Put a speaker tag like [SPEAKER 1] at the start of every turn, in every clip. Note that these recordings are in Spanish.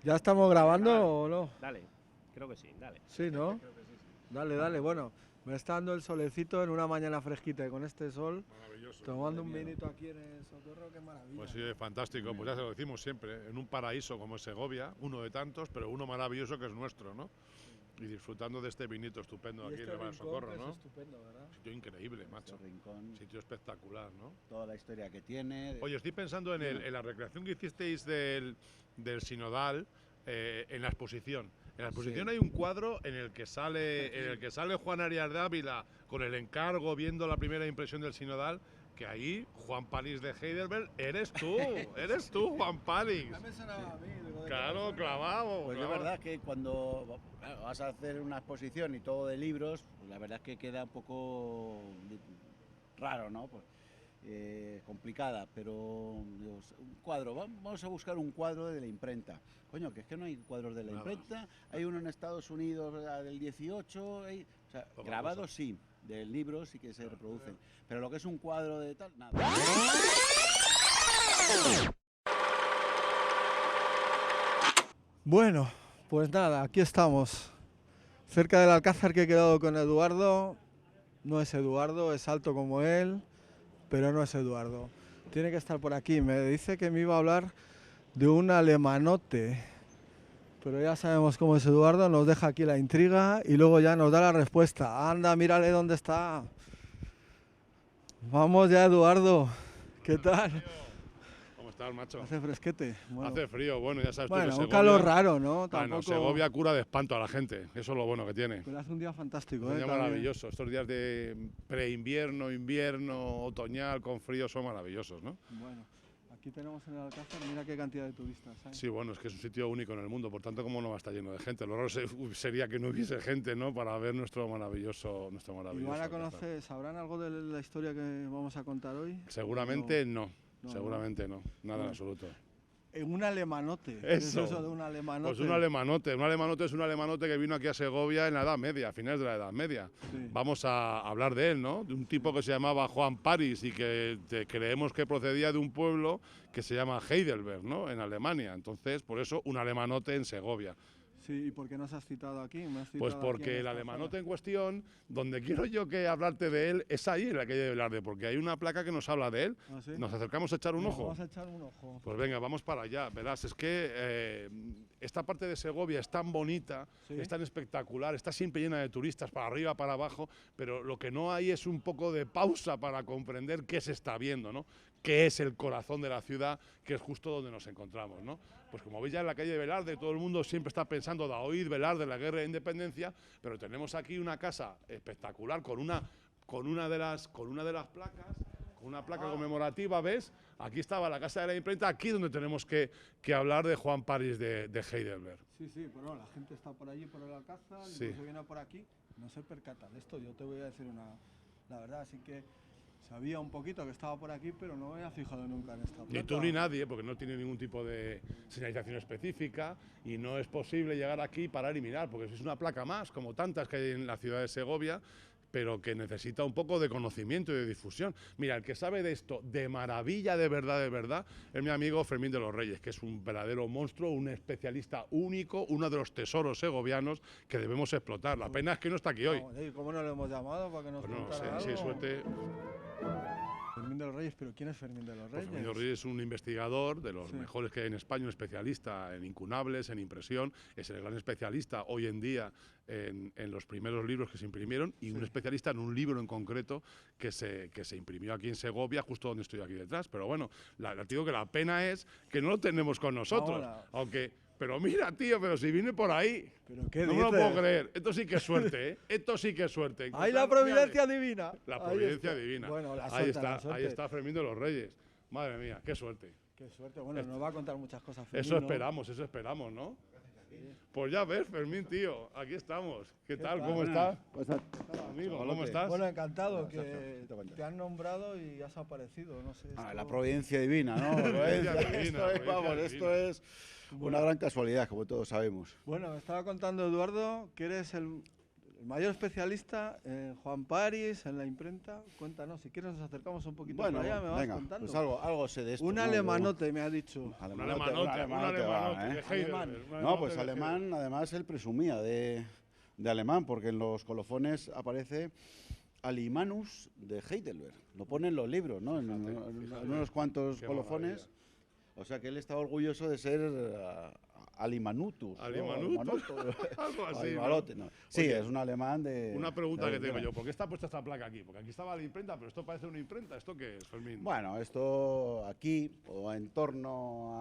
[SPEAKER 1] ¿Ya estamos grabando o no?
[SPEAKER 2] Dale, creo que sí, dale.
[SPEAKER 1] Sí, ¿no? Dale, dale. Bueno, me está dando el solecito en una mañana fresquita y con este sol,
[SPEAKER 3] Maravilloso.
[SPEAKER 1] tomando un vinito aquí en el Socorro, qué maravilla.
[SPEAKER 3] Pues sí, es fantástico. Pues ya se lo decimos siempre, en un paraíso como es Segovia, uno de tantos, pero uno maravilloso que es nuestro, ¿no? Y disfrutando de este vinito estupendo
[SPEAKER 1] Y
[SPEAKER 3] aquí
[SPEAKER 1] este
[SPEAKER 3] en el
[SPEAKER 1] rincón,
[SPEAKER 3] Socorro,
[SPEAKER 1] que
[SPEAKER 3] ¿no?
[SPEAKER 1] es estupendo, ¿verdad?
[SPEAKER 3] Sitio increíble, macho.
[SPEAKER 4] Este rincón,
[SPEAKER 3] Sitio espectacular, ¿no?
[SPEAKER 4] toda la historia que tiene.
[SPEAKER 3] Oye, estoy pensando en la recreación que hicisteis del Sinodal en la exposición. En la exposición
[SPEAKER 1] Sí.
[SPEAKER 3] hay un cuadro en el que sale Juan Arias de Ávila con el encargo viendo la primera impresión del Sinodal, que ahí Juan París de Heidelberg eres tú, Juan París.
[SPEAKER 1] Ya me sonaba a mí. Digo, de
[SPEAKER 3] Claro,
[SPEAKER 1] corazón.
[SPEAKER 3] clavado.
[SPEAKER 4] Pues
[SPEAKER 3] clavado.
[SPEAKER 4] es verdad que cuando vas a hacer una exposición y todo de libros, pues la verdad es que queda un poco raro, ¿no? Pues, complicada, pero digo, un cuadro, vamos a buscar un cuadro de la imprenta. Coño, que es que no hay cuadros de la
[SPEAKER 3] Nada.
[SPEAKER 4] imprenta, hay uno en Estados Unidos del 18, o sea,
[SPEAKER 3] Poca
[SPEAKER 4] grabados
[SPEAKER 3] cosa.
[SPEAKER 4] sí, del libro sí que se reproducen, pero lo que es un cuadro de tal, nada.
[SPEAKER 1] Bueno, pues nada, aquí estamos. Cerca del Alcázar que he quedado con Eduardo. No es Eduardo, es alto como él, pero no es Eduardo. Tiene que estar por aquí. Me dice que me iba a hablar de un alemanote. Pero ya sabemos cómo es Eduardo, nos deja aquí la intriga y luego ya nos da la respuesta. Anda, mírale dónde está. Vamos ya, Eduardo. ¿Qué tal?
[SPEAKER 3] ¿Cómo estás, macho?
[SPEAKER 1] Hace fresquete. Bueno,
[SPEAKER 3] Hace frío, bueno, ya sabes tú
[SPEAKER 1] bueno,
[SPEAKER 3] que
[SPEAKER 1] un
[SPEAKER 3] Segovia-
[SPEAKER 1] calor raro, ¿no?
[SPEAKER 3] Bueno,
[SPEAKER 1] Tampoco...
[SPEAKER 3] Segovia cura de espanto a la gente, eso es lo bueno que tiene.
[SPEAKER 1] Pero hace un día fantástico,
[SPEAKER 3] Un día
[SPEAKER 1] también.
[SPEAKER 3] maravilloso, estos días de preinvierno, invierno, otoñal, con frío son maravillosos, ¿no?
[SPEAKER 1] Bueno, aquí tenemos en el Alcázar, mira qué cantidad de turistas hay.
[SPEAKER 3] Sí, bueno, es que es un sitio único en el mundo, por tanto, como no va a estar lleno de gente. Lo raro sería que no hubiese gente, ¿no? Para ver nuestro maravilloso
[SPEAKER 1] Y van a
[SPEAKER 3] Alcázar.
[SPEAKER 1] conocer, ¿sabrán algo de la historia que vamos a contar hoy?
[SPEAKER 3] Seguramente no,
[SPEAKER 1] No,
[SPEAKER 3] seguramente no, nada en
[SPEAKER 1] No.
[SPEAKER 3] absoluto.
[SPEAKER 1] En un alemanote. ¿Qué es
[SPEAKER 3] Eso.
[SPEAKER 1] eso de un alemanote?
[SPEAKER 3] Pues un alemanote es un alemanote que vino aquí a Segovia en la Edad Media, a finales de la Edad Media.
[SPEAKER 1] Sí.
[SPEAKER 3] Vamos a hablar de él, ¿no? De un tipo que se llamaba Juan París y que creemos que procedía de un pueblo que se llama Heidelberg, ¿no? En Alemania. Entonces, por eso, un alemanote en Segovia.
[SPEAKER 1] Sí, ¿y por qué nos has citado aquí? ¿Me has citado
[SPEAKER 3] Pues
[SPEAKER 1] aquí
[SPEAKER 3] porque
[SPEAKER 1] en
[SPEAKER 3] el
[SPEAKER 1] esta
[SPEAKER 3] alemanote
[SPEAKER 1] zona?
[SPEAKER 3] en cuestión, donde quiero yo que hablarte de él, es ahí en la calle de Velarde, porque hay una placa que nos habla de él.
[SPEAKER 1] ¿Ah, sí?
[SPEAKER 3] ¿Nos acercamos a echar un
[SPEAKER 1] Venga,
[SPEAKER 3] ojo?
[SPEAKER 1] Vamos a echar un ojo.
[SPEAKER 3] Pues venga, vamos para allá. Verás, es que esta parte de Segovia es tan bonita,
[SPEAKER 1] Sí.
[SPEAKER 3] es tan espectacular, está siempre llena de turistas, para arriba, para abajo, pero lo que no hay es un poco de pausa para comprender qué se está viendo, ¿no? Qué es el corazón de la ciudad, que es justo donde nos encontramos, ¿no? Pues como veis ya en la calle de Velarde, todo el mundo siempre está pensando de oír Velarde, la guerra de independencia, pero tenemos aquí una casa espectacular con una de las placas, con una placa conmemorativa, ¿ves? Aquí estaba la casa de la imprenta, aquí donde tenemos que hablar de Juan París de Heidelberg.
[SPEAKER 1] Sí, sí, pero no, la gente está por allí, por el Alcázar,
[SPEAKER 3] Sí.
[SPEAKER 1] incluso viene por aquí, no se percata de esto. Yo te voy a decir la verdad, así que sabía un poquito que estaba por aquí, pero no me había fijado nunca en esta placa.
[SPEAKER 3] Ni tú ni nadie, porque no tiene ningún tipo de señalización específica y no es posible llegar aquí, parar y mirar, porque es una placa más, como tantas que hay en la ciudad de Segovia, pero que necesita un poco de conocimiento y de difusión. Mira, el que sabe de esto de maravilla, de verdad, es mi amigo Fermín de los Reyes, que es un verdadero monstruo, un especialista único, uno de los tesoros segovianos que debemos explotar. La pena es que no está aquí hoy.
[SPEAKER 1] Vamos, ¿cómo no lo hemos llamado para que nos
[SPEAKER 3] Pues no
[SPEAKER 1] contara
[SPEAKER 3] sé, si hay
[SPEAKER 1] algo?
[SPEAKER 3] suerte.
[SPEAKER 1] Fermín de los Reyes, ¿pero quién es Fermín de los
[SPEAKER 3] Pues
[SPEAKER 1] Reyes?
[SPEAKER 3] Fermín de los Reyes es un investigador de los
[SPEAKER 1] Sí.
[SPEAKER 3] mejores que hay en España, un especialista en incunables, en impresión, es el gran especialista hoy en día en los primeros libros que se imprimieron y un especialista en un libro en concreto que se imprimió aquí en Segovia, justo donde estoy aquí detrás. Pero bueno, te digo que la pena es que no lo tenemos con nosotros,
[SPEAKER 1] Ahora.
[SPEAKER 3] aunque... Pero mira, tío, pero si viene por ahí.
[SPEAKER 1] ¿Pero qué
[SPEAKER 3] No me lo
[SPEAKER 1] dices?
[SPEAKER 3] puedo creer. Esto sí que es suerte, ¿eh? Esto sí que es suerte.
[SPEAKER 1] ¡Ahí la providencia divina!
[SPEAKER 3] La
[SPEAKER 1] Ahí
[SPEAKER 3] providencia
[SPEAKER 1] está.
[SPEAKER 3] divina.
[SPEAKER 1] Bueno, la
[SPEAKER 3] ahí
[SPEAKER 1] suerte,
[SPEAKER 3] está,
[SPEAKER 1] la suerte.
[SPEAKER 3] ahí está Fermín de los Reyes. Madre mía, qué suerte.
[SPEAKER 1] Qué suerte. Bueno, nos va a contar muchas cosas, Fermín,
[SPEAKER 3] Eso
[SPEAKER 1] ¿no?
[SPEAKER 3] esperamos, ¿no? Pues ya ves, Fermín, tío, aquí estamos. ¿Qué tal?
[SPEAKER 1] tal?
[SPEAKER 3] ¿Cómo estás?
[SPEAKER 4] Pues,
[SPEAKER 3] Amigo, ¿cómo
[SPEAKER 4] chavalote.
[SPEAKER 3] estás?
[SPEAKER 1] Bueno, encantado,
[SPEAKER 4] Exacto,
[SPEAKER 1] que
[SPEAKER 4] te cuento.
[SPEAKER 1] te han nombrado y has aparecido, no sé.
[SPEAKER 4] la
[SPEAKER 1] esto-
[SPEAKER 4] providencia divina, ¿no?
[SPEAKER 3] Providencia
[SPEAKER 4] Esto
[SPEAKER 3] divina,
[SPEAKER 4] es,
[SPEAKER 3] providencia
[SPEAKER 4] vamos,
[SPEAKER 3] divina.
[SPEAKER 4] esto es una gran casualidad, como todos sabemos.
[SPEAKER 1] Bueno, me estaba contando Eduardo que eres el mayor especialista en Juan París, en la imprenta. Cuéntanos, si quieres nos acercamos un poquito
[SPEAKER 4] Bueno,
[SPEAKER 1] para allá, me vas
[SPEAKER 4] venga,
[SPEAKER 1] contando.
[SPEAKER 4] pues algo sé de esto.
[SPEAKER 1] Un
[SPEAKER 4] ¿no?
[SPEAKER 1] alemanote me ha dicho.
[SPEAKER 3] Un
[SPEAKER 4] Alemanote,
[SPEAKER 3] alemanote
[SPEAKER 4] va,
[SPEAKER 3] de
[SPEAKER 4] ¿eh?
[SPEAKER 3] Heidelberg,
[SPEAKER 1] Alemán.
[SPEAKER 3] un
[SPEAKER 4] No,
[SPEAKER 3] alemanote
[SPEAKER 4] pues
[SPEAKER 3] de
[SPEAKER 4] alemán, además él presumía de alemán, porque en los colofones aparece Alimanus de Heidelberg. Lo ponen en los libros, ¿no? En unos cuantos
[SPEAKER 3] Qué
[SPEAKER 4] colofones.
[SPEAKER 3] maravilla.
[SPEAKER 4] O sea que él estaba orgulloso de ser Alimanutus. ¿no?
[SPEAKER 3] Alimanutus, algo así,
[SPEAKER 4] Alimalote,
[SPEAKER 3] ¿no?
[SPEAKER 4] ¿no? Sí,
[SPEAKER 3] Oye,
[SPEAKER 4] es un alemán de...
[SPEAKER 3] Una pregunta
[SPEAKER 4] de
[SPEAKER 3] que tengo
[SPEAKER 4] Alemania.
[SPEAKER 3] yo, ¿por qué está puesta esta placa aquí? Porque aquí estaba la imprenta, pero esto parece una imprenta. ¿Esto qué es, Fermín?
[SPEAKER 4] Bueno, esto aquí, o en torno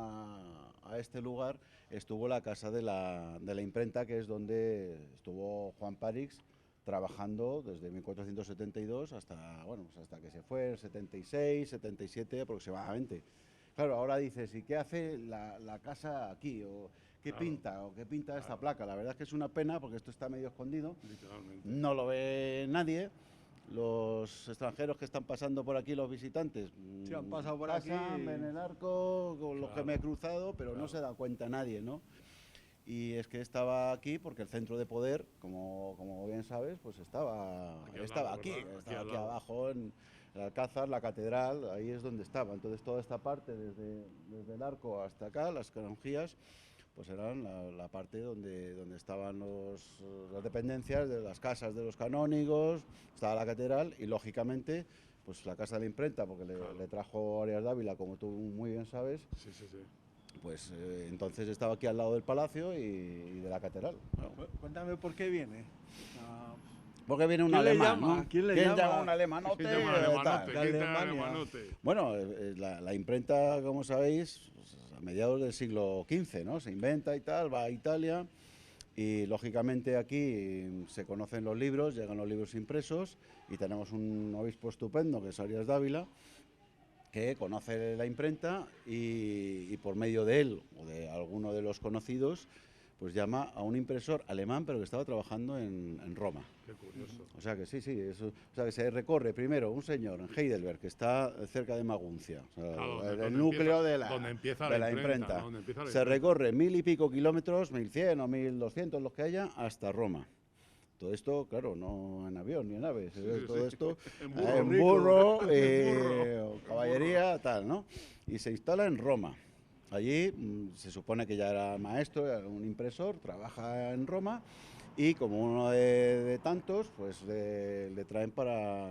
[SPEAKER 4] a este lugar, estuvo la casa de la imprenta, que es donde estuvo Juan París trabajando desde 1472 hasta, bueno, pues hasta que se fue, el 76, 77 aproximadamente. Claro, ahora dices, ¿y qué hace la casa aquí? ¿O qué
[SPEAKER 3] Claro.
[SPEAKER 4] pinta? ¿O qué pinta esta placa? La verdad es que es una pena porque esto está medio escondido,
[SPEAKER 3] Literalmente.
[SPEAKER 4] no lo ve nadie. Los extranjeros que están pasando por aquí, los visitantes,
[SPEAKER 1] Sí, han pasado por
[SPEAKER 4] pasan,
[SPEAKER 1] aquí.
[SPEAKER 4] ven el arco, con los que
[SPEAKER 3] Claro.
[SPEAKER 4] me he cruzado, pero no
[SPEAKER 3] Claro.
[SPEAKER 4] se da cuenta nadie, ¿no? Y es que estaba aquí porque el centro de poder, como bien sabes, pues estaba
[SPEAKER 3] Aquí al
[SPEAKER 4] estaba
[SPEAKER 3] lado,
[SPEAKER 4] aquí,
[SPEAKER 3] ¿verdad? Aquí
[SPEAKER 4] estaba
[SPEAKER 3] al
[SPEAKER 4] aquí
[SPEAKER 3] lado.
[SPEAKER 4] abajo en el Alcázar, la catedral, ahí es donde estaba. Entonces toda esta parte, desde el arco hasta acá, las canonjías, pues eran la parte donde estaban las dependencias de las casas de los canónigos, estaba la catedral y lógicamente pues la casa de la imprenta, porque
[SPEAKER 3] Claro.
[SPEAKER 4] le trajo Arias Dávila, como tú muy bien sabes,
[SPEAKER 3] Sí, sí, sí.
[SPEAKER 4] pues entonces estaba aquí al lado del palacio y de la catedral. Bueno,
[SPEAKER 1] Cuéntame por qué viene.
[SPEAKER 4] porque viene un
[SPEAKER 1] ¿Quién le
[SPEAKER 4] alemán,
[SPEAKER 1] llama?
[SPEAKER 4] ¿no?
[SPEAKER 1] ¿Quién le llama?
[SPEAKER 4] un alemanote?
[SPEAKER 3] ¿Quién llama
[SPEAKER 4] tal.
[SPEAKER 3] alemanote?
[SPEAKER 1] de
[SPEAKER 3] ¿Quién llama
[SPEAKER 1] Alemania.
[SPEAKER 3] alemanote?
[SPEAKER 4] Bueno, la imprenta, como sabéis, pues, a mediados del siglo XV, ¿no? Se inventa y tal, va a Italia y lógicamente aquí se conocen los libros, llegan los libros impresos y tenemos un obispo estupendo que es Arias Dávila, que conoce la imprenta y por medio de él o de alguno de los conocidos, pues llama a un impresor alemán, pero que estaba trabajando en Roma.
[SPEAKER 3] Qué curioso.
[SPEAKER 4] O sea que sí, eso, o sea que se recorre primero un señor en Heidelberg, que está cerca de Maguncia, o sea,
[SPEAKER 3] Claro,
[SPEAKER 4] el
[SPEAKER 3] donde
[SPEAKER 4] núcleo
[SPEAKER 3] empieza- donde empieza
[SPEAKER 4] de
[SPEAKER 3] la
[SPEAKER 4] la
[SPEAKER 3] imprenta,
[SPEAKER 4] imprenta.
[SPEAKER 3] ¿no? Donde empieza la
[SPEAKER 4] Se
[SPEAKER 3] imprenta.
[SPEAKER 4] recorre 1000 y pico kilómetros, 1100 o 1200, los que haya, hasta Roma. Todo esto, claro, no en avión ni en aves, todo esto
[SPEAKER 3] En burro,
[SPEAKER 4] en
[SPEAKER 3] rico.
[SPEAKER 4] burro,
[SPEAKER 3] En burro.
[SPEAKER 4] o caballería, tal, ¿no? Y se instala en Roma. Allí se supone que ya era maestro, era un impresor, trabaja en Roma y como uno de tantos, pues le traen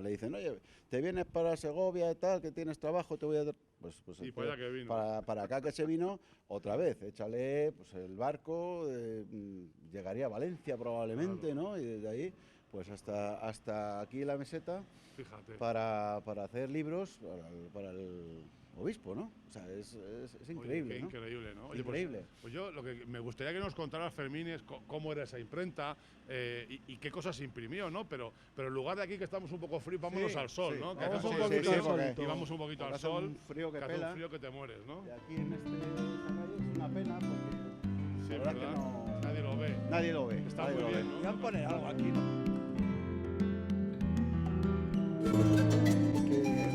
[SPEAKER 4] le dicen, oye, te vienes para Segovia y tal, que tienes trabajo, te voy a dar... Pues
[SPEAKER 3] Y para allá que vino.
[SPEAKER 4] para acá que se vino, otra vez, échale pues, el barco, llegaría a Valencia probablemente,
[SPEAKER 3] Claro.
[SPEAKER 4] ¿no? Y desde ahí, pues hasta aquí la meseta
[SPEAKER 3] Fíjate.
[SPEAKER 4] para hacer libros para el obispo, ¿no? O sea, es increíble,
[SPEAKER 3] Oye, qué
[SPEAKER 4] ¿no?
[SPEAKER 3] increíble, ¿no? Oye,
[SPEAKER 4] Increíble.
[SPEAKER 3] Pues yo lo que me gustaría que nos contaras, Fermín, es cómo era esa imprenta y qué cosas imprimió, ¿no? Pero en lugar de aquí que estamos un poco fríos, vámonos
[SPEAKER 1] Sí,
[SPEAKER 3] al sol,
[SPEAKER 4] sí.
[SPEAKER 3] ¿no? Que
[SPEAKER 1] Vamos
[SPEAKER 3] hace
[SPEAKER 1] un
[SPEAKER 3] sol
[SPEAKER 1] poquito
[SPEAKER 3] frío,
[SPEAKER 1] al sol.
[SPEAKER 3] y vamos un poquito
[SPEAKER 4] Porque
[SPEAKER 3] al
[SPEAKER 4] hace
[SPEAKER 3] sol,
[SPEAKER 4] un frío que
[SPEAKER 3] hace
[SPEAKER 4] pela.
[SPEAKER 3] un frío que te mueres, ¿no?
[SPEAKER 4] Y aquí en esta calle es una pena porque
[SPEAKER 3] Sí,
[SPEAKER 4] la verdad que
[SPEAKER 3] ¿verdad?
[SPEAKER 4] no-
[SPEAKER 3] Nadie lo ve.
[SPEAKER 4] nadie lo ve.
[SPEAKER 3] Está
[SPEAKER 4] nadie
[SPEAKER 3] muy
[SPEAKER 4] lo
[SPEAKER 3] bien,
[SPEAKER 4] ve.
[SPEAKER 3] ¿no?
[SPEAKER 1] Voy a poner algo aquí, ¿no?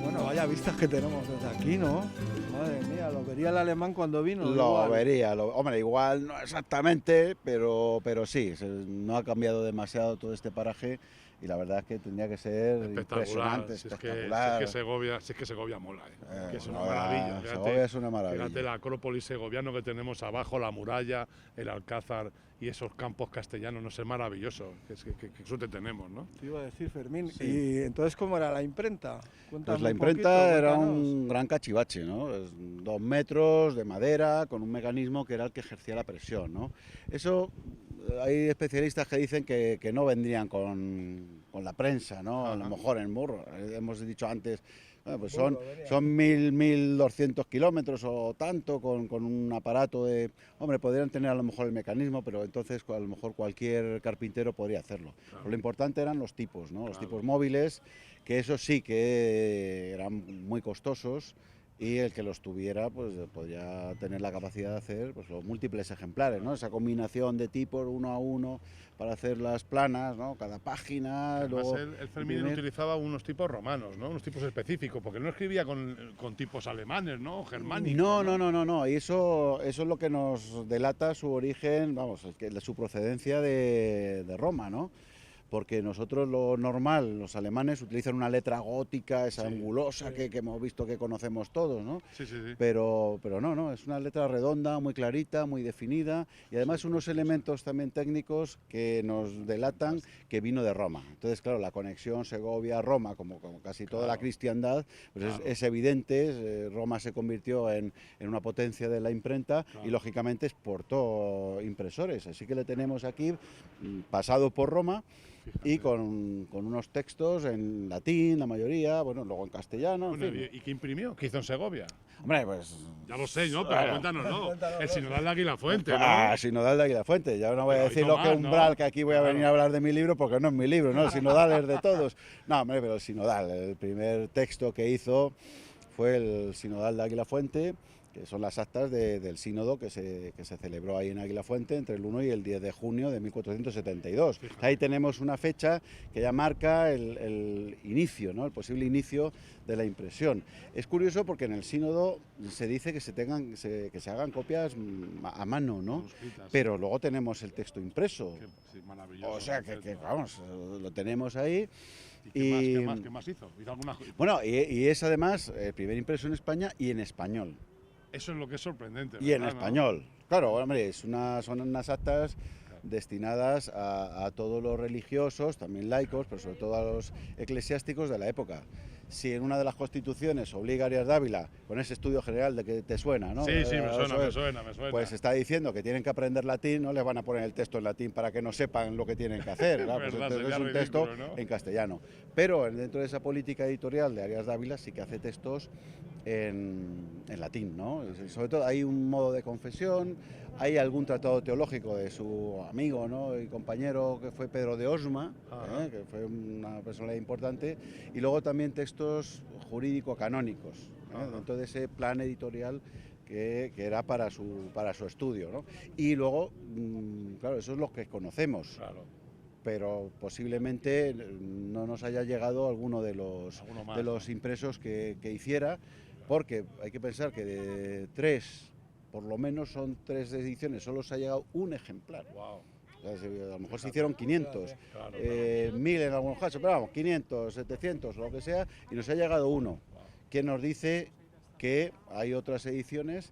[SPEAKER 1] Bueno, vaya vistas que tenemos desde aquí, ¿no? Madre mía, lo vería el alemán cuando vino.
[SPEAKER 4] Lo
[SPEAKER 1] igual.
[SPEAKER 4] vería, hombre, igual no exactamente, pero sí, no ha cambiado demasiado todo este paraje y la verdad es que tendría que ser
[SPEAKER 3] Espectacular.
[SPEAKER 4] impresionante,
[SPEAKER 3] Si es
[SPEAKER 4] espectacular.
[SPEAKER 3] que Segovia mola, ¿eh? Que es una
[SPEAKER 4] Segovia-
[SPEAKER 3] maravilla. Fíjate,
[SPEAKER 4] Segovia es una maravilla.
[SPEAKER 3] Fíjate el Acrópolis segoviano que tenemos abajo, la muralla, el Alcázar y esos campos castellanos, no sé, maravilloso. Que suerte tenemos, ¿no?
[SPEAKER 1] Te iba a decir, Fermín.
[SPEAKER 4] Sí.
[SPEAKER 1] ¿Y entonces cómo era la imprenta? Cuéntame
[SPEAKER 4] Pues la
[SPEAKER 1] un
[SPEAKER 4] imprenta
[SPEAKER 1] poquito,
[SPEAKER 4] era
[SPEAKER 1] cuéntanos.
[SPEAKER 4] un gran cachivache, ¿no? 2 metros de madera con un mecanismo que era el que ejercía la presión, ¿no? Eso hay especialistas que dicen que no vendrían con la prensa, ¿no? A lo mejor en burro. Hemos dicho antes, bueno, pues
[SPEAKER 1] Burro,
[SPEAKER 4] son 1.200 kilómetros o tanto con un aparato de... Hombre, podrían tener a lo mejor el mecanismo, pero entonces a lo mejor cualquier carpintero podría hacerlo.
[SPEAKER 3] Claro.
[SPEAKER 4] Pero lo importante eran los tipos, ¿no? Los
[SPEAKER 3] Claro.
[SPEAKER 4] tipos móviles, que eso sí que eran muy costosos y el que los tuviera pues podría tener la capacidad de hacer pues, los múltiples ejemplares, ¿no? Esa combinación de tipos uno a uno para hacer las planas, ¿no? Cada página,
[SPEAKER 3] Además,
[SPEAKER 4] luego
[SPEAKER 3] el Fermín
[SPEAKER 4] imprimir.
[SPEAKER 3] utilizaba unos tipos romanos, ¿no? Unos tipos específicos, porque no escribía con tipos alemanes, ¿no? Germánicos.
[SPEAKER 4] No. Y eso es lo que nos delata su origen, vamos, su procedencia de Roma, ¿no? porque nosotros lo normal, los alemanes utilizan una letra gótica, esa angulosa que hemos visto, que conocemos todos, ¿no?
[SPEAKER 3] Sí.
[SPEAKER 4] Pero no, es una letra redonda, muy clarita, muy definida y además unos elementos también técnicos que nos delatan que vino de Roma. Entonces, claro, la conexión Segovia-Roma, como casi toda la cristiandad, pues es evidente. Roma se convirtió en una potencia de la imprenta y lógicamente exportó impresores. Así que le tenemos aquí pasado por Roma. Fíjate. Y con unos textos en latín, la mayoría, bueno, luego en castellano.
[SPEAKER 3] Bueno,
[SPEAKER 4] en fin.
[SPEAKER 3] ¿Y qué imprimió? ¿Qué hizo en Segovia?
[SPEAKER 4] Hombre, pues...
[SPEAKER 3] Ya lo sé, ¿no? Pero cuéntanos, ¿no? El Sinodal de Aguilafuente, ¿no?
[SPEAKER 4] Ah, Sinodal de Aguilafuente. Ya no voy a decir lo que umbral, ¿no? Que aquí voy a venir a hablar de mi libro, porque no es mi libro, ¿no? El Sinodal es de todos. No, hombre, pero el Sinodal, el primer texto que hizo fue el Sinodal de Aguilafuente, que son las actas del sínodo que se celebró ahí en Aguilafuente entre el 1 y el 10 de junio de 1472. Ahí tenemos una fecha que ya marca el inicio, ¿no? El posible inicio de la impresión. Es curioso porque en el sínodo se dice que se hagan copias a mano, ¿no? Pero luego tenemos el texto impreso.
[SPEAKER 3] Sí, maravilloso.
[SPEAKER 4] O sea que vamos, lo tenemos ahí.
[SPEAKER 3] ¿Y qué más hizo? ¿Hizo alguna...
[SPEAKER 4] Bueno, y es además el primer impreso en España y en español.
[SPEAKER 3] Eso es lo que es sorprendente.
[SPEAKER 4] Y en español. Claro, hombre, son unas actas destinadas a todos los religiosos, también laicos, pero sobre todo a los eclesiásticos de la época. Si en una de las constituciones obliga a Arias Dávila, con ese estudio general de que te suena, ¿no?
[SPEAKER 3] Sí, me suena.
[SPEAKER 4] Pues está diciendo que tienen que aprender latín, no les van a poner el texto en latín para que no sepan lo que tienen que hacer. Claro, pues entonces es un texto, ¿no?, en castellano. Pero dentro de esa política editorial de Arias Dávila sí que hace textos en latín, ¿no? Sobre todo hay un modo de confesión, hay algún tratado teológico de su amigo, ¿no?, y compañero que fue Pedro de Osma, que fue una persona importante, y luego también textos jurídico-canónicos, dentro de ese plan editorial que era para su estudio, ¿no? Y luego, claro, eso es lo que conocemos. Claro. Pero posiblemente no nos haya llegado alguno de los impresos que hiciera, porque hay que pensar que de 3, por lo menos son 3 ediciones, solo se ha llegado un ejemplar. Wow. O sea, a lo mejor se hicieron 500, 1000 en algunos casos, pero vamos, 500, 700, lo que sea, y nos ha llegado uno, que nos dice que hay otras ediciones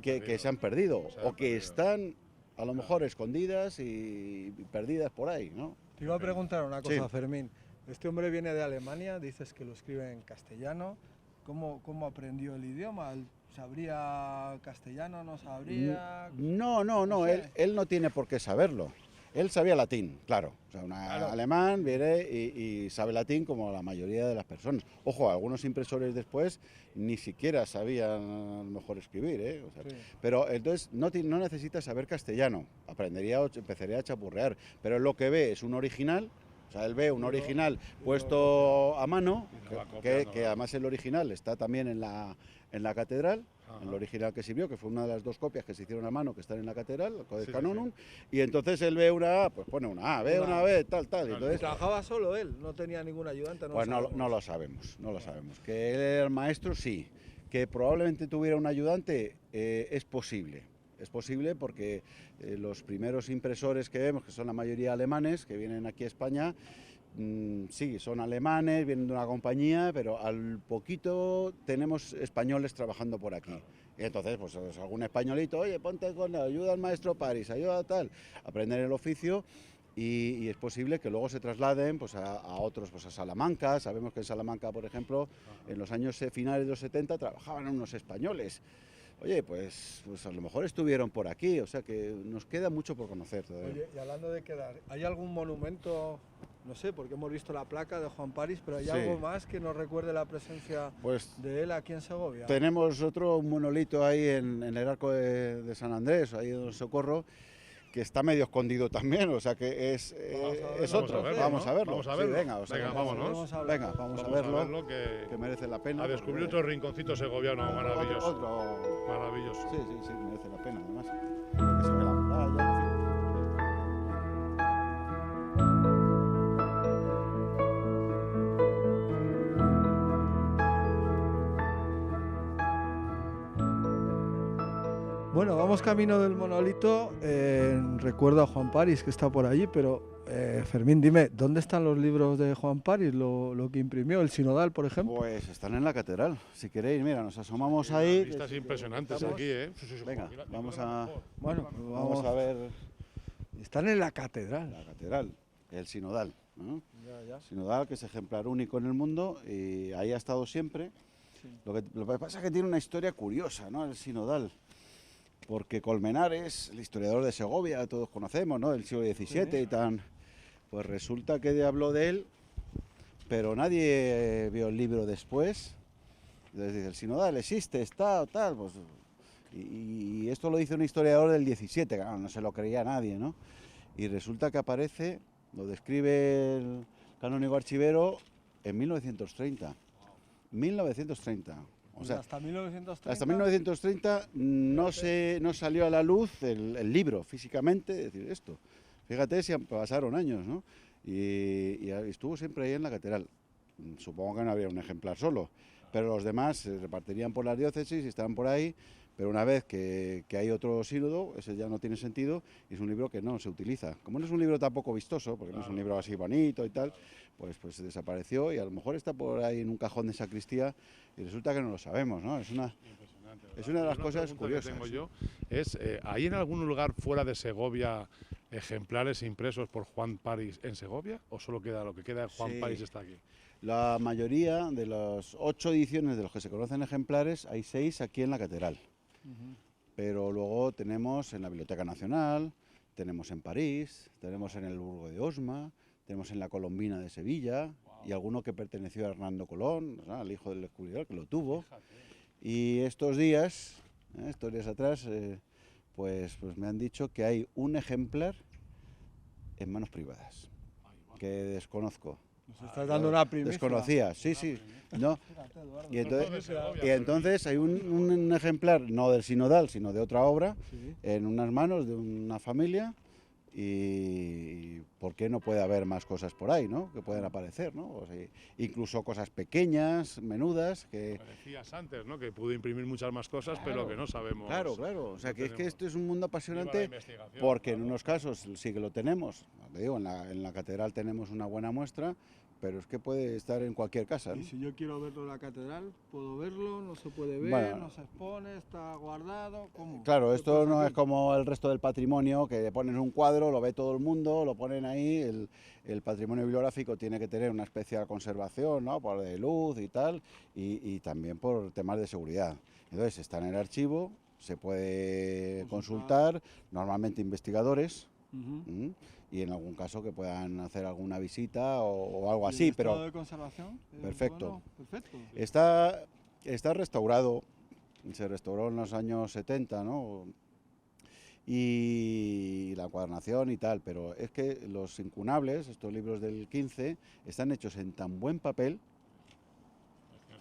[SPEAKER 4] que se han perdido, o que están a lo mejor escondidas y perdidas por ahí, ¿no?
[SPEAKER 1] Te iba a preguntar una cosa, Fermín. Este hombre viene de Alemania, dices que lo escribe en castellano. ¿Cómo aprendió el idioma? ¿Sabría castellano, no sabría?
[SPEAKER 4] No sé. Él no tiene por qué saberlo. Él sabía latín, claro. O sea, alemán viene y sabe latín como la mayoría de las personas. Ojo, algunos impresores después ni siquiera sabían a lo mejor escribir, ¿eh? O sea, pero entonces no necesita saber castellano. Empezaría a chapurrear. Pero lo que ve es un original. O sea, él ve un original puesto a mano, que además el original está también en la catedral, en el original que sirvió, que fue una de las 2 copias que se hicieron a mano, que están en la catedral, el Codex Canonum, y entonces él ve una A, pues pone una A, ve una B, tal. Entonces,
[SPEAKER 1] ¿trabajaba solo él? ¿No tenía ningún ayudante?
[SPEAKER 4] Pues no lo sabemos. Que él era el maestro, sí. Que probablemente tuviera un ayudante, es posible. Es posible porque los primeros impresores que vemos, que son la mayoría alemanes, que vienen aquí a España, sí, son alemanes, vienen de una compañía, pero al poquito tenemos españoles trabajando por aquí. Y entonces, pues algún españolito, oye, ponte con ayuda al maestro París, ayuda a tal, aprender el oficio. Y es posible que luego se trasladen pues, a otros, pues a Salamanca. Sabemos que en Salamanca, por ejemplo, en los años finales de los 70 trabajaban unos españoles. Oye, pues a lo mejor estuvieron por aquí, o sea que nos queda mucho por conocer todavía.
[SPEAKER 1] Oye, y hablando de quedar, ¿hay algún monumento, no sé, porque hemos visto la placa de Juan París, pero hay algo más que nos recuerde la presencia de él aquí en Segovia?
[SPEAKER 4] Tenemos otro monolito ahí en el arco de San Andrés, ahí en el Socorro, que está medio escondido también, o sea que es otro. Vamos a verlo.
[SPEAKER 3] Sí,
[SPEAKER 4] vámonos. Venga, vamos a verlo, que merece la pena.
[SPEAKER 3] A descubrir otro rinconcito segoviano maravilloso.
[SPEAKER 4] Otro
[SPEAKER 3] maravilloso.
[SPEAKER 4] Sí, merece la pena además. Porque se ve la muralla, en fin.
[SPEAKER 1] Bueno, vamos camino del monolito. Recuerdo a Juan París, que está por allí, pero Fermín, dime, ¿dónde están los libros de Juan Paris, lo que imprimió, el Sinodal, por ejemplo?
[SPEAKER 5] Pues están en la catedral. Si queréis, mira, nos asomamos ahí.
[SPEAKER 3] Vistas impresionantes aquí, ¿eh? Sí, sí, sí,
[SPEAKER 5] Venga,
[SPEAKER 3] mira,
[SPEAKER 5] vamos
[SPEAKER 3] mira,
[SPEAKER 5] a,
[SPEAKER 3] mejor.
[SPEAKER 1] Bueno,
[SPEAKER 5] vamos a ver
[SPEAKER 1] Están en la catedral.
[SPEAKER 5] la catedral, el sinodal, ¿no?
[SPEAKER 1] Ya.
[SPEAKER 5] Sinodal, que es ejemplar único en el mundo y ahí ha estado siempre.
[SPEAKER 1] Sí.
[SPEAKER 5] Lo que pasa es que tiene una historia curiosa, ¿no? El sinodal. Porque Colmenares, el historiador de Segovia, todos conocemos, ¿no? Del siglo XVII y tan. Pues resulta que habló de él, pero nadie vio el libro después. Entonces dice, el sinodal existe, está o tal. Pues, y esto lo dice un historiador del XVII, claro, no se lo creía nadie, ¿no? Y resulta que aparece, lo describe el canónigo archivero en 1930. 1930. O sea,
[SPEAKER 1] hasta 1930.
[SPEAKER 5] hasta 1930 no salió a la luz el libro físicamente, es decir, esto. Fíjate si pasaron años, ¿no? Y estuvo siempre ahí en la catedral. Supongo que no había un ejemplar solo, pero los demás se repartirían por las diócesis y estaban por ahí, pero una vez que hay otro sínodo, ese ya no tiene sentido y es un libro que no se utiliza. Como no es un libro tampoco vistoso, porque no es un libro así bonito y tal, pues desapareció y a lo mejor está por ahí en un cajón de sacristía y resulta que no lo sabemos, ¿no? Es una de las cosas curiosas.
[SPEAKER 3] Que tengo yo es, ¿hay en algún lugar fuera de Segovia ejemplares impresos por Juan Paris en Segovia o solo queda lo que queda de Juan
[SPEAKER 5] Sí.
[SPEAKER 3] Paris está aquí?
[SPEAKER 5] La mayoría de las 8 ediciones de los que se conocen ejemplares, hay 6 aquí en la catedral. Pero luego tenemos en la Biblioteca Nacional, tenemos en París, tenemos en el Burgo de Osma, tenemos en la Colombina de Sevilla y alguno que perteneció a Hernando Colón, ¿no? Al hijo del descubridor que lo tuvo. Y estos días atrás, pues me han dicho que hay un ejemplar en manos privadas, que desconozco.
[SPEAKER 1] Nos estás dando una primicia.
[SPEAKER 5] Desconocía, sí. No. Y entonces hay un ejemplar, no del sinodal, sino de otra obra,
[SPEAKER 1] Sí.
[SPEAKER 5] en unas manos de una familia. Y ¿por qué no puede haber más cosas por ahí, ¿no? Que pueden aparecer, ¿no? O sea, incluso cosas pequeñas, menudas, que...
[SPEAKER 3] Decías antes, ¿no? Que pudo imprimir muchas más cosas,
[SPEAKER 5] Claro,
[SPEAKER 3] pero que no sabemos.
[SPEAKER 5] Claro. O sea,
[SPEAKER 3] no
[SPEAKER 5] que es que
[SPEAKER 3] tenemos.
[SPEAKER 5] esto es un mundo
[SPEAKER 3] Viva la
[SPEAKER 5] apasionante
[SPEAKER 3] investigación,
[SPEAKER 5] porque en
[SPEAKER 3] claro.
[SPEAKER 5] unos casos sí que lo tenemos. Te digo, en la catedral tenemos una buena muestra, pero es que puede estar en cualquier casa, ¿no?
[SPEAKER 1] Y si yo quiero verlo en la catedral, ¿puedo verlo? ¿No se puede ver?
[SPEAKER 5] Bueno.
[SPEAKER 1] ¿No se expone? ¿Está guardado? ¿Cómo?
[SPEAKER 5] Claro,
[SPEAKER 1] ¿Qué
[SPEAKER 5] esto
[SPEAKER 1] pasa
[SPEAKER 5] no
[SPEAKER 1] aquí?
[SPEAKER 5] es como el resto del patrimonio, que le ponen un cuadro, lo ve todo el mundo, lo ponen ahí. El patrimonio bibliográfico tiene que tener una especial conservación, ¿no? Por de luz y tal, y también por temas de seguridad. Entonces está en el archivo, se puede consultar, normalmente investigadores,
[SPEAKER 1] Ujú.
[SPEAKER 5] y en algún caso que puedan hacer alguna visita o algo
[SPEAKER 1] ¿Y
[SPEAKER 5] así,
[SPEAKER 1] el estado
[SPEAKER 5] pero
[SPEAKER 1] de conservación?
[SPEAKER 5] perfecto.
[SPEAKER 1] Bueno, perfecto.
[SPEAKER 5] está restaurado, se restauró en los años 70, ¿no? Y la encuadernación y tal, pero es que los incunables, estos libros del 15, están hechos en tan buen papel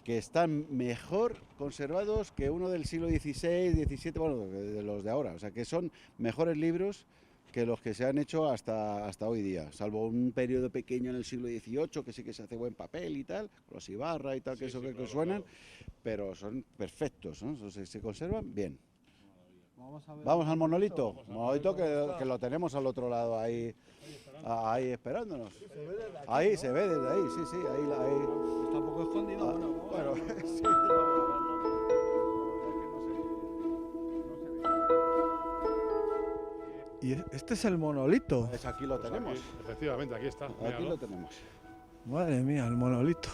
[SPEAKER 5] que están mejor conservados que uno del siglo XVI, XVII, bueno, de los de ahora. O sea, que son mejores libros que los que se han hecho hasta hoy día, salvo un periodo pequeño en el siglo XVIII, que sí que se hace buen papel y tal, con los Ibarra y tal, que eso que
[SPEAKER 3] claro,
[SPEAKER 5] suenan,
[SPEAKER 3] claro.
[SPEAKER 5] pero son perfectos, ¿no? O sea, se conservan bien.
[SPEAKER 1] Vamos, a ver
[SPEAKER 5] Vamos
[SPEAKER 1] el
[SPEAKER 5] al monolito,
[SPEAKER 1] Vamos a ver
[SPEAKER 5] monolito
[SPEAKER 1] cómo está.
[SPEAKER 5] que lo tenemos al otro lado ahí, ahí esperándonos.
[SPEAKER 1] Se ve desde aquí,
[SPEAKER 5] Ahí
[SPEAKER 1] ¿no?
[SPEAKER 5] se ve desde ahí, sí, ahí.
[SPEAKER 1] Está un poco escondido.
[SPEAKER 5] Ah,
[SPEAKER 1] Bueno,
[SPEAKER 5] bueno,
[SPEAKER 1] vamos a verlo.
[SPEAKER 5] sí.
[SPEAKER 1] Y este es el monolito.
[SPEAKER 5] Pues aquí lo tenemos,
[SPEAKER 3] Aquí, efectivamente, aquí está.
[SPEAKER 5] aquí
[SPEAKER 3] míralo.
[SPEAKER 5] lo tenemos.
[SPEAKER 1] Madre mía, el monolito.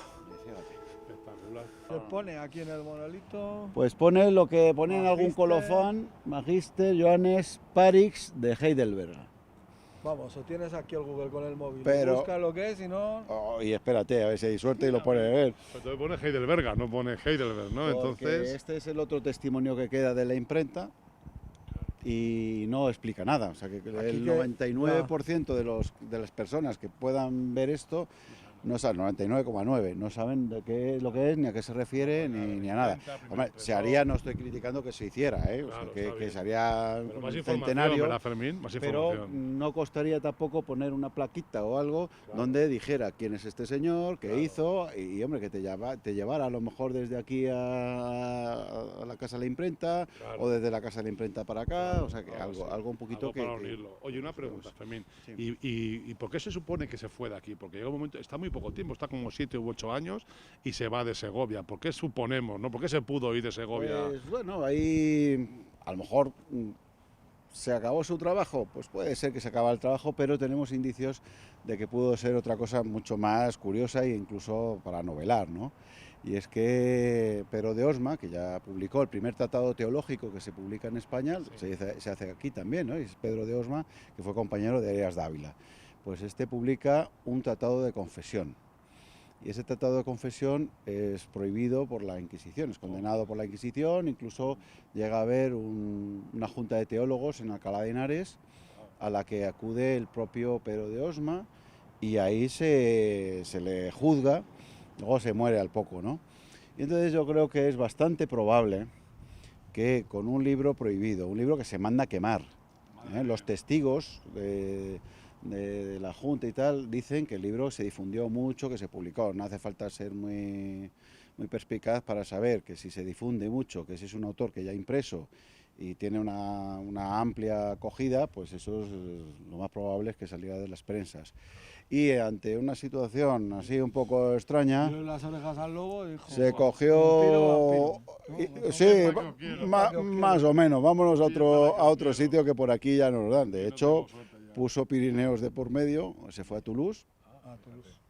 [SPEAKER 5] Fíjate.
[SPEAKER 3] Espectacular.
[SPEAKER 1] ¿Qué pone aquí en el monolito?
[SPEAKER 5] Pues pone lo que pone en algún
[SPEAKER 1] Magister.
[SPEAKER 5] colofón, Magister Johannes Parix de Heidelberg.
[SPEAKER 1] Vamos, o tienes aquí el Google con el móvil.
[SPEAKER 5] Pero-
[SPEAKER 1] Busca lo que es y no...
[SPEAKER 5] Oh, y espérate, a ver si hay suerte y lo pone a ver.
[SPEAKER 3] Pero pone Heidelberg, no pone Heidelberg, ¿no?
[SPEAKER 5] Porque
[SPEAKER 3] Entonces,
[SPEAKER 5] este es el otro testimonio que queda de la imprenta y no explica nada. O sea, que el
[SPEAKER 1] que-
[SPEAKER 5] 99% de las personas que puedan ver esto, no saben, 99,9, no saben de qué es lo que es, ni a qué se refiere, ni a nada. Hombre, se haría, no estoy criticando que se hiciera, ¿eh? O sea,
[SPEAKER 3] Claro, está
[SPEAKER 5] que
[SPEAKER 3] bien.
[SPEAKER 5] se haría
[SPEAKER 3] pero más
[SPEAKER 5] un
[SPEAKER 3] información,
[SPEAKER 5] centenario.
[SPEAKER 3] ¿verdad, Fermín? Más
[SPEAKER 5] Pero
[SPEAKER 3] información.
[SPEAKER 5] no costaría tampoco poner una plaquita o algo donde dijera quién es este señor, qué hizo, y hombre, que te llevara a lo mejor desde aquí a la casa de la imprenta,
[SPEAKER 3] Claro.
[SPEAKER 5] o desde la casa de la imprenta para acá, o sea, que
[SPEAKER 3] Claro, sí.
[SPEAKER 5] algo un poquito
[SPEAKER 3] Algo para
[SPEAKER 5] que...
[SPEAKER 3] unirlo. Oye, una pregunta, Fermín.
[SPEAKER 5] Sí.
[SPEAKER 3] ¿Y por qué se supone que se fue de aquí? Porque llega un momento, está muy poco tiempo, está como 7 u 8 años y se va de Segovia. ¿Por qué suponemos, no? ¿Por qué se pudo ir de Segovia?
[SPEAKER 5] Pues bueno, ahí a lo mejor se acabó su trabajo, pues puede ser que se acaba el trabajo, pero tenemos indicios de que pudo ser otra cosa mucho más curiosa e incluso para novelar, ¿no? Y es que Pedro de Osma, que ya publicó el primer tratado teológico que se publica en España, se hace aquí también, ¿no? Y es Pedro de Osma, que fue compañero de Arias Dávila. Pues este publica un tratado de confesión. Y ese tratado de confesión es prohibido por la Inquisición, es condenado por la Inquisición, incluso llega a haber una junta de teólogos en Alcalá de Henares a la que acude el propio Pedro de Osma y ahí se le juzga, luego se muere al poco, ¿no? Y entonces yo creo que es bastante probable que con un libro prohibido, un libro que se manda a quemar, los testigos de la Junta y tal, dicen que el libro se difundió mucho, que se publicó. No hace falta ser muy perspicaz para saber que si se difunde mucho, que si es un autor que ya ha impreso y tiene una amplia acogida, pues eso es lo más probable es que saliera de las prensas. Y ante una situación así un poco extraña,
[SPEAKER 1] Dio las orejas al lobo y dijo,
[SPEAKER 5] se cogió... Sí, más o menos. Vámonos a otro sitio que por aquí ya nos dan. De hecho, puso Pirineos de por medio, se fue a Toulouse.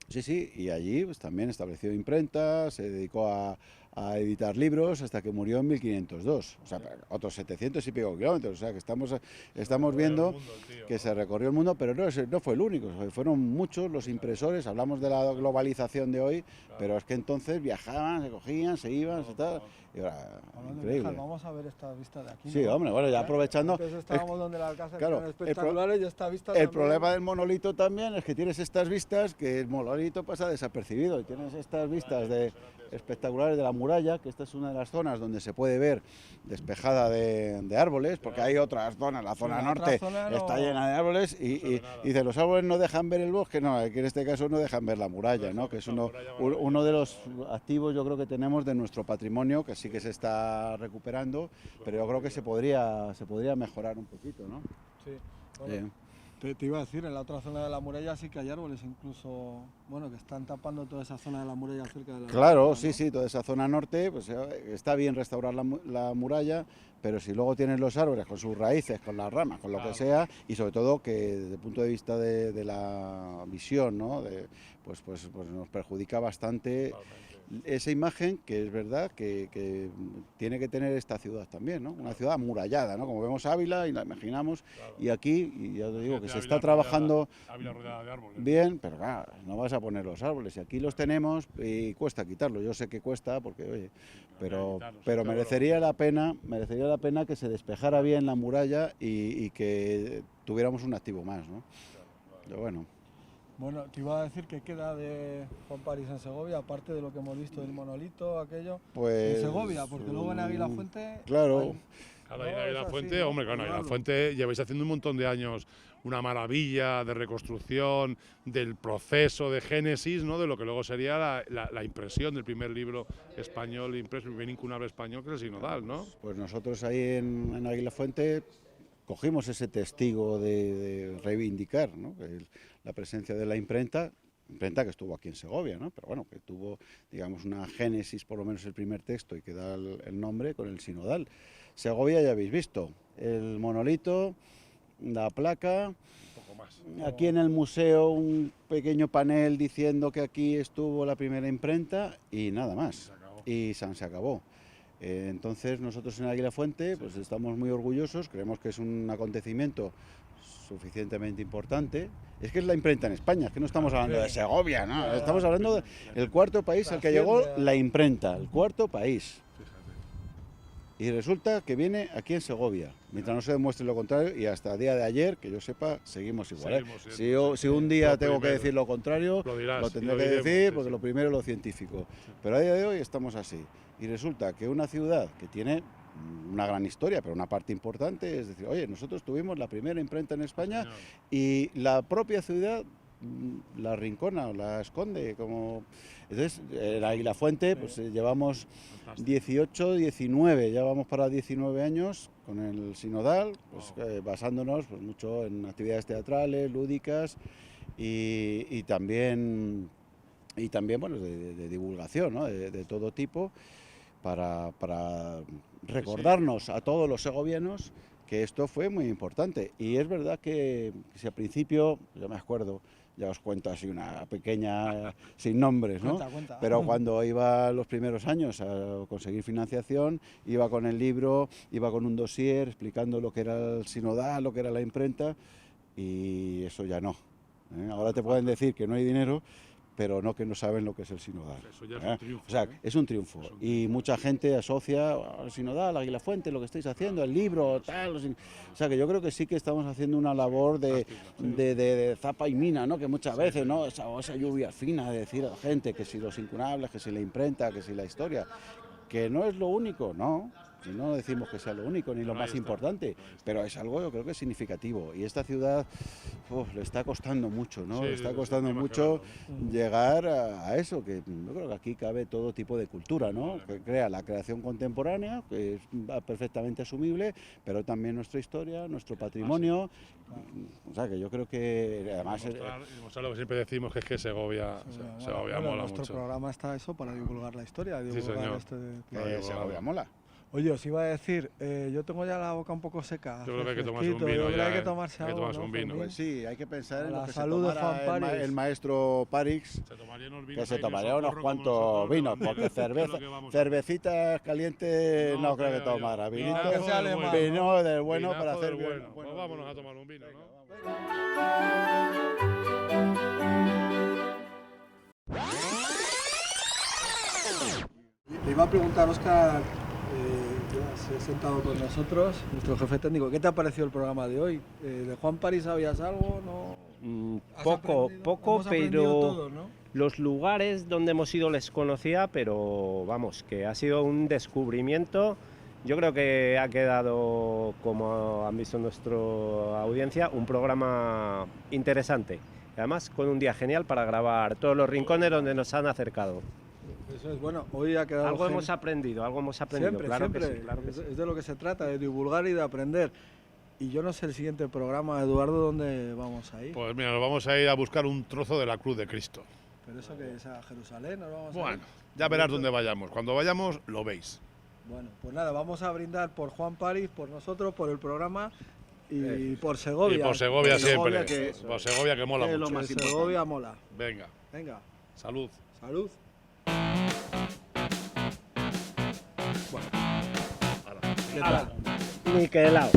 [SPEAKER 5] Sí, y allí pues, también estableció imprenta, se dedicó a editar libros hasta que murió en 1502, o sea, otros 700 y pico kilómetros, o sea, que estamos viendo que se recorrió el mundo, pero no fue el único, fueron muchos los impresores, hablamos de la globalización de hoy, pero es que entonces viajaban, se cogían, se iban, y ahora, increíble.
[SPEAKER 1] Vamos a ver esta vista de aquí.
[SPEAKER 5] Sí,
[SPEAKER 1] ¿no?
[SPEAKER 5] hombre, bueno, ya aprovechando...
[SPEAKER 1] Antes estábamos donde el Alcázar,
[SPEAKER 5] claro,
[SPEAKER 1] eran espectaculares, y esta vista
[SPEAKER 5] el
[SPEAKER 1] también.
[SPEAKER 5] problema del monolito también es que tienes estas vistas, que el monolito pasa desapercibido, y tienes estas vistas espectaculares de la muralla, que esta es una de las zonas donde se puede ver despejada de árboles, porque hay otras zonas, la zona norte está llena de árboles, y dice, los árboles no dejan ver el bosque, no, que en este caso no dejan ver la muralla, ¿no? Que es uno de los activos, yo creo, que tenemos de nuestro patrimonio, que sí que se está recuperando, pero yo creo que se podría mejorar un poquito, ¿no?
[SPEAKER 1] Sí, bueno, te iba a decir, en la otra zona de la muralla sí que hay árboles, incluso, bueno, que están tapando toda esa zona de la muralla cerca de la...
[SPEAKER 5] Claro,
[SPEAKER 1] ¿no?
[SPEAKER 5] sí, toda esa zona norte, pues está bien restaurar la muralla, pero si luego tienes los árboles con sus raíces, con las ramas, con lo que sea, y sobre todo que desde el punto de vista de la visión, ¿no? Pues nos perjudica bastante esa imagen, que es verdad que tiene que tener esta ciudad también, ¿no? Una ciudad amurallada, ¿no? Como vemos Ávila y la imaginamos, y aquí, y ya te digo, que se está trabajando bien, pero claro, no vas a poner los árboles, y aquí los tenemos y cuesta quitarlos. Yo sé que cuesta, porque, oye, pero merecería la pena que se despejara bien la muralla y que tuviéramos un activo más, ¿no? Pero bueno.
[SPEAKER 1] Bueno, te iba a decir que queda de Juan París en Segovia, aparte de lo que hemos visto del monolito, aquello,
[SPEAKER 5] pues,
[SPEAKER 1] en Segovia, porque luego en Águilafuente...
[SPEAKER 5] Claro.
[SPEAKER 3] Claro, en Águilafuente, hombre, claro, en Águilafuente lleváis haciendo un montón de años una maravilla de reconstrucción del proceso de génesis, ¿no? De lo que luego sería la impresión del primer libro español impreso, el primer incunable español, que es el Sinodal, ¿no?
[SPEAKER 5] Pues nosotros ahí en Águilafuente cogimos ese testigo de reivindicar, ¿no? La presencia de la imprenta que estuvo aquí en Segovia, ¿no? Pero bueno, que tuvo, digamos, una génesis, por lo menos el primer texto, y que da el nombre con el sinodal. Segovia ya habéis visto, el monolito, la placa,
[SPEAKER 3] Un poco más.
[SPEAKER 5] aquí en el museo un pequeño panel diciendo que aquí estuvo la primera imprenta y nada más, y se acabó. Entonces nosotros en Águilafuente pues estamos muy orgullosos, creemos que es un acontecimiento suficientemente importante. Es que es la imprenta en España, es que no estamos hablando de Segovia, ¿no? Estamos hablando del cuarto país al que llegó la imprenta, el cuarto país. Y resulta que viene aquí en Segovia, mientras no se demuestre lo contrario, y hasta el día de ayer, que yo sepa, seguimos igual. Si un día tengo que decir lo contrario, lo tendré que decir, porque lo primero es lo científico. Pero a día de hoy estamos así. Y resulta que una ciudad que tiene una gran historia, pero una parte importante es decir, oye, nosotros tuvimos la primera imprenta en España y la propia ciudad la rincona o la esconde. Entonces, el Aguilafuente, pues llevamos 18, 19, ya vamos para 19 años con el Sinodal, pues, basándonos pues, mucho en actividades teatrales, lúdicas y también bueno, de divulgación, ¿no? de todo tipo, para recordarnos a todos los segovianos que esto fue muy importante. Y es verdad que si al principio, yo me acuerdo, ya os cuento así una pequeña, sin nombres, ¿no?
[SPEAKER 1] Cuenta.
[SPEAKER 5] Pero cuando iba los primeros años a conseguir financiación, iba con el libro, iba con un dossier explicando lo que era el sinodal, lo que era la imprenta, y eso ya no. Ahora te pueden decir que no hay dinero, pero no que no saben lo que es el sinodal.
[SPEAKER 3] Eso ya es un triunfo.
[SPEAKER 5] O sea, es un triunfo. Y mucha gente asocia al sinodal, a Aguilafuente, lo que estáis haciendo, el libro, tal. O sea, que yo creo que sí que estamos haciendo una labor de zapa y mina, ¿no? Que muchas veces, ¿no? Esa lluvia fina de decir a la gente que si los incunables, que si la imprenta, que si la historia, que no es lo único, ¿no? Si no decimos que sea lo único ni lo más importante, pero es algo yo creo que es significativo. Y esta ciudad le está costando mucho, ¿no?
[SPEAKER 3] Sí,
[SPEAKER 5] le está
[SPEAKER 3] sí,
[SPEAKER 5] costando
[SPEAKER 3] sí,
[SPEAKER 5] mucho
[SPEAKER 3] imaginando.
[SPEAKER 5] llegar a eso, que yo creo que aquí cabe todo tipo de cultura, ¿no? Que crea la creación contemporánea, que es perfectamente asumible, pero también nuestra historia, nuestro patrimonio. O sea, que yo creo que además...
[SPEAKER 3] Demostrar lo que siempre decimos, que es que Segovia mola
[SPEAKER 1] nuestro
[SPEAKER 3] mucho.
[SPEAKER 1] programa está eso para divulgar la historia,
[SPEAKER 3] Sí,
[SPEAKER 1] divulgar
[SPEAKER 3] señor.
[SPEAKER 5] Segovia mola.
[SPEAKER 1] Oye, os iba a decir, yo tengo ya la boca un poco seca.
[SPEAKER 3] Yo creo que hay que tomarse un
[SPEAKER 1] fresquito,
[SPEAKER 3] vino
[SPEAKER 1] yo creo
[SPEAKER 3] ya,
[SPEAKER 1] que hay que
[SPEAKER 3] ¿eh?
[SPEAKER 1] tomarse
[SPEAKER 3] Hay que
[SPEAKER 1] algo,
[SPEAKER 3] tomarse
[SPEAKER 1] ¿no,
[SPEAKER 3] un vino.
[SPEAKER 1] Fermín?
[SPEAKER 5] Pues sí, hay que pensar en
[SPEAKER 1] La
[SPEAKER 5] lo que se
[SPEAKER 1] salud de
[SPEAKER 5] tomara
[SPEAKER 1] Juan París.
[SPEAKER 5] el maestro París,
[SPEAKER 3] Se tomarían unos
[SPEAKER 5] que
[SPEAKER 3] vinos
[SPEAKER 5] se
[SPEAKER 3] ahí de
[SPEAKER 5] tomaría unos
[SPEAKER 3] Socorro como
[SPEAKER 5] cuantos
[SPEAKER 3] nosotros,
[SPEAKER 5] vinos,
[SPEAKER 3] de
[SPEAKER 5] porque
[SPEAKER 3] Bandera, que es lo que vamos a hacer.
[SPEAKER 5] cervecitas calientes no creo que
[SPEAKER 3] creo yo.
[SPEAKER 5] tomara.
[SPEAKER 3] Vinazo
[SPEAKER 5] Vinito,
[SPEAKER 1] que sea
[SPEAKER 3] del
[SPEAKER 1] alemán,
[SPEAKER 3] bueno.
[SPEAKER 5] vino del bueno
[SPEAKER 3] Vinazo
[SPEAKER 5] para hacer
[SPEAKER 3] del
[SPEAKER 5] bien.
[SPEAKER 3] bueno. Pues vámonos a tomar un vino, ¿no?
[SPEAKER 1] Le iba a preguntar, Óscar, que se ha sentado con nosotros, nuestro jefe técnico, ¿qué te ha parecido el programa de hoy? ¿De Juan París sabías algo? ¿No? ¿Has
[SPEAKER 2] Poco,
[SPEAKER 1] aprendido?
[SPEAKER 2] poco,
[SPEAKER 1] Hemos aprendido
[SPEAKER 2] pero
[SPEAKER 1] todos, ¿no?
[SPEAKER 2] los lugares donde hemos ido les conocía, pero vamos, que ha sido un descubrimiento. Yo creo que ha quedado, como han visto nuestra audiencia, un programa interesante. Además, con un día genial para grabar todos los rincones donde nos han acercado.
[SPEAKER 1] Eso es bueno, hoy ha quedado
[SPEAKER 2] Algo hemos aprendido,
[SPEAKER 1] siempre,
[SPEAKER 2] claro
[SPEAKER 1] siempre.
[SPEAKER 2] que sí, claro que sí.
[SPEAKER 1] Es de lo que se trata, de divulgar y de aprender. Y yo no sé el siguiente programa, Eduardo, ¿dónde vamos a ir?
[SPEAKER 3] Pues mira, nos vamos a ir a buscar un trozo de la cruz de Cristo.
[SPEAKER 1] Pero eso que es a Jerusalén, ¿nos vamos a ir?
[SPEAKER 3] Bueno, ya verás dónde vayamos. Cuando vayamos, lo veis.
[SPEAKER 1] Bueno, pues nada, vamos a brindar por Juan París, por nosotros, por el programa y por Segovia.
[SPEAKER 3] Y por Segovia siempre.
[SPEAKER 5] que-
[SPEAKER 3] Por Segovia que mola
[SPEAKER 5] que es lo
[SPEAKER 3] mucho.
[SPEAKER 5] más
[SPEAKER 1] Que
[SPEAKER 5] importante.
[SPEAKER 1] Segovia mola.
[SPEAKER 3] Venga,
[SPEAKER 1] Venga,
[SPEAKER 3] salud.
[SPEAKER 1] salud.
[SPEAKER 3] Ahora.
[SPEAKER 1] ¿Qué tal?
[SPEAKER 2] Niquelao.